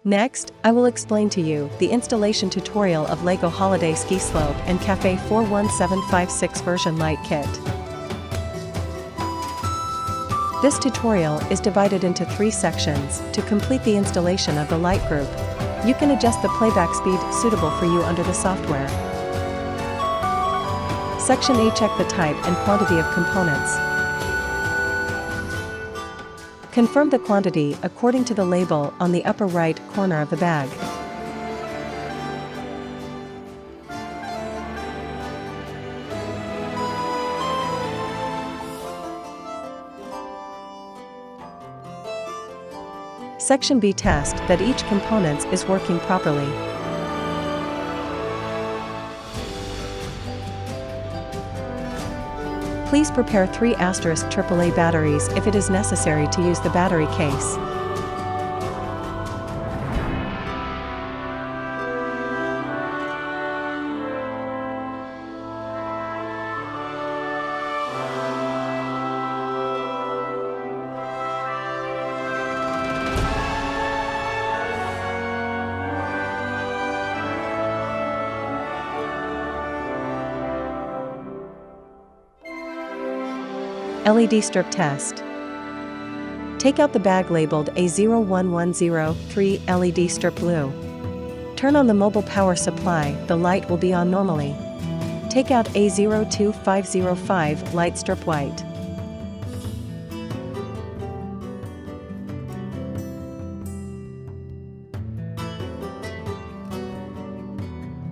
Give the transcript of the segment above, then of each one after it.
Next, I will explain to you the installation tutorial of LEGO Holiday Ski Slope and Cafe 41756 version light kit. This tutorial is divided into 3 sections. To complete the installation of the light group, you can adjust the playback speed suitable for you under the software. Section A, check the type and quantity of components. Confirm the quantity according to the label on the upper right corner of the bag. Section B, test that each component is working properly. Please prepare 3 AAA batteries if it is necessary to use the battery case. LED strip test. Take out the bag labeled A01103 LED strip blue. Turn on the mobile power supply, the light will be on normally. Take out A02505 light strip white.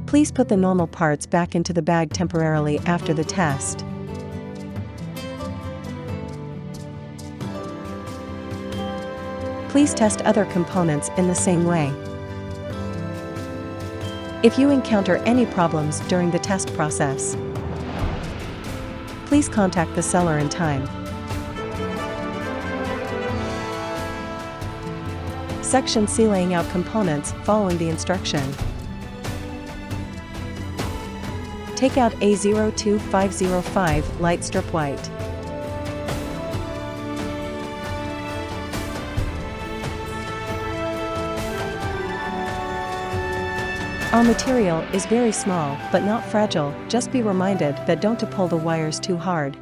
Please put the normal parts back into the bag temporarily after the test. Please test other components in the same way. If you encounter any problems during the test process, please contact the seller in time. Section C, laying out components following the instruction. Take out A02505 light strip white. Our material is very small but not fragile. Just be reminded that don't to pull the wires too hard.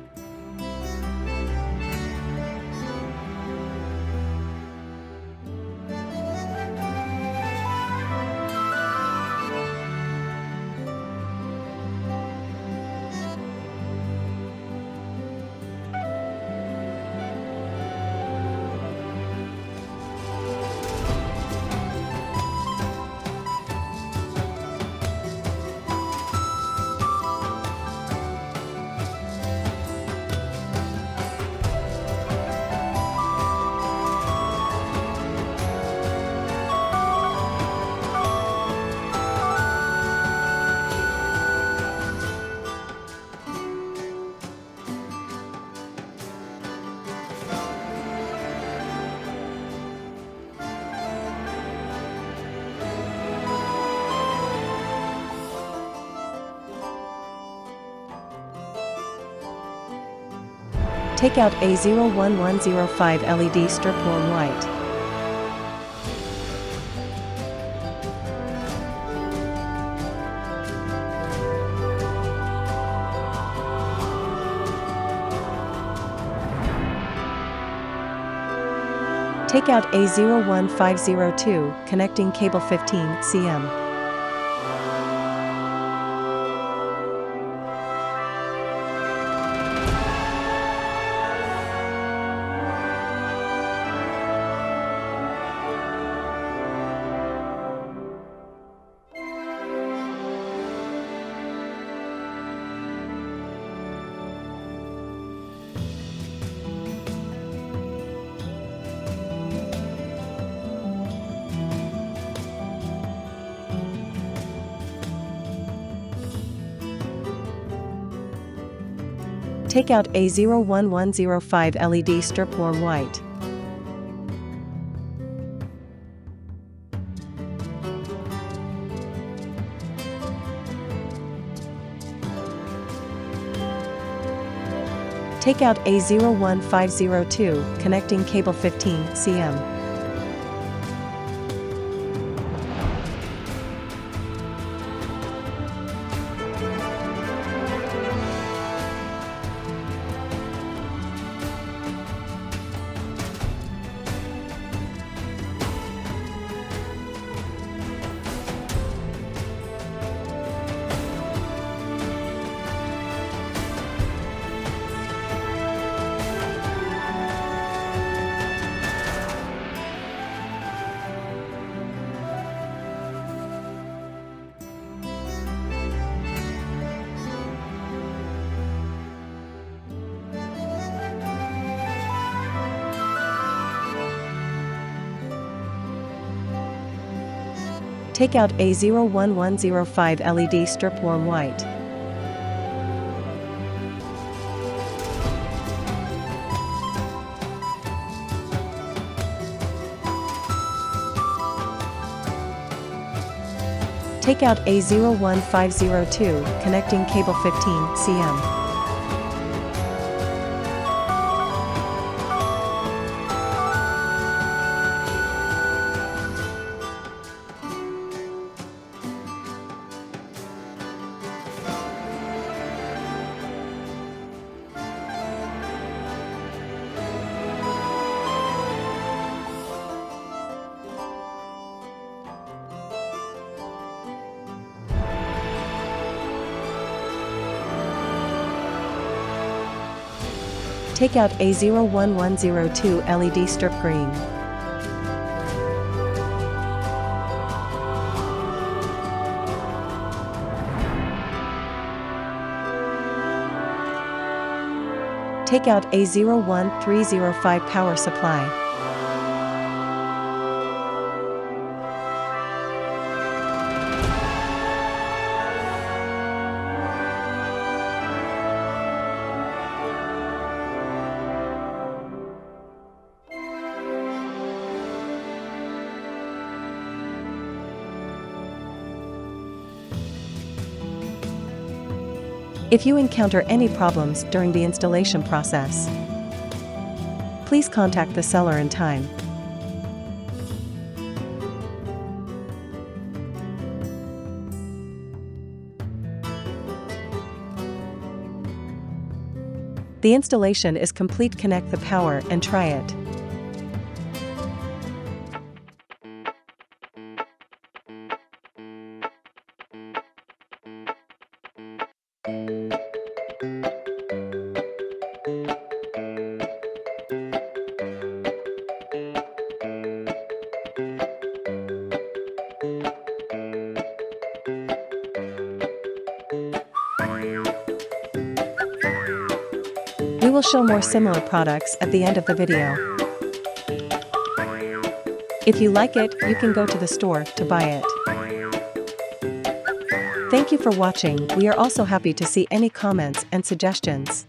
Take out A01105 LED strip warm white. Take out A01502 connecting cable 15 cm. Take out A01105 LED strip warm white. Take out A01502 connecting cable 15 cm. Take out A01105 LED strip warm white. Take out A01502 connecting cable 15 cm. Take out A01102 LED strip green. Take out A01305 power supply. If you encounter any problems during the installation process, please contact the seller in time. The installation is complete. Connect the power and try it. We will show more similar products at the end of the video. If you like it, you can go to the store to buy it. Thank you for watching. We are also happy to see any comments and suggestions.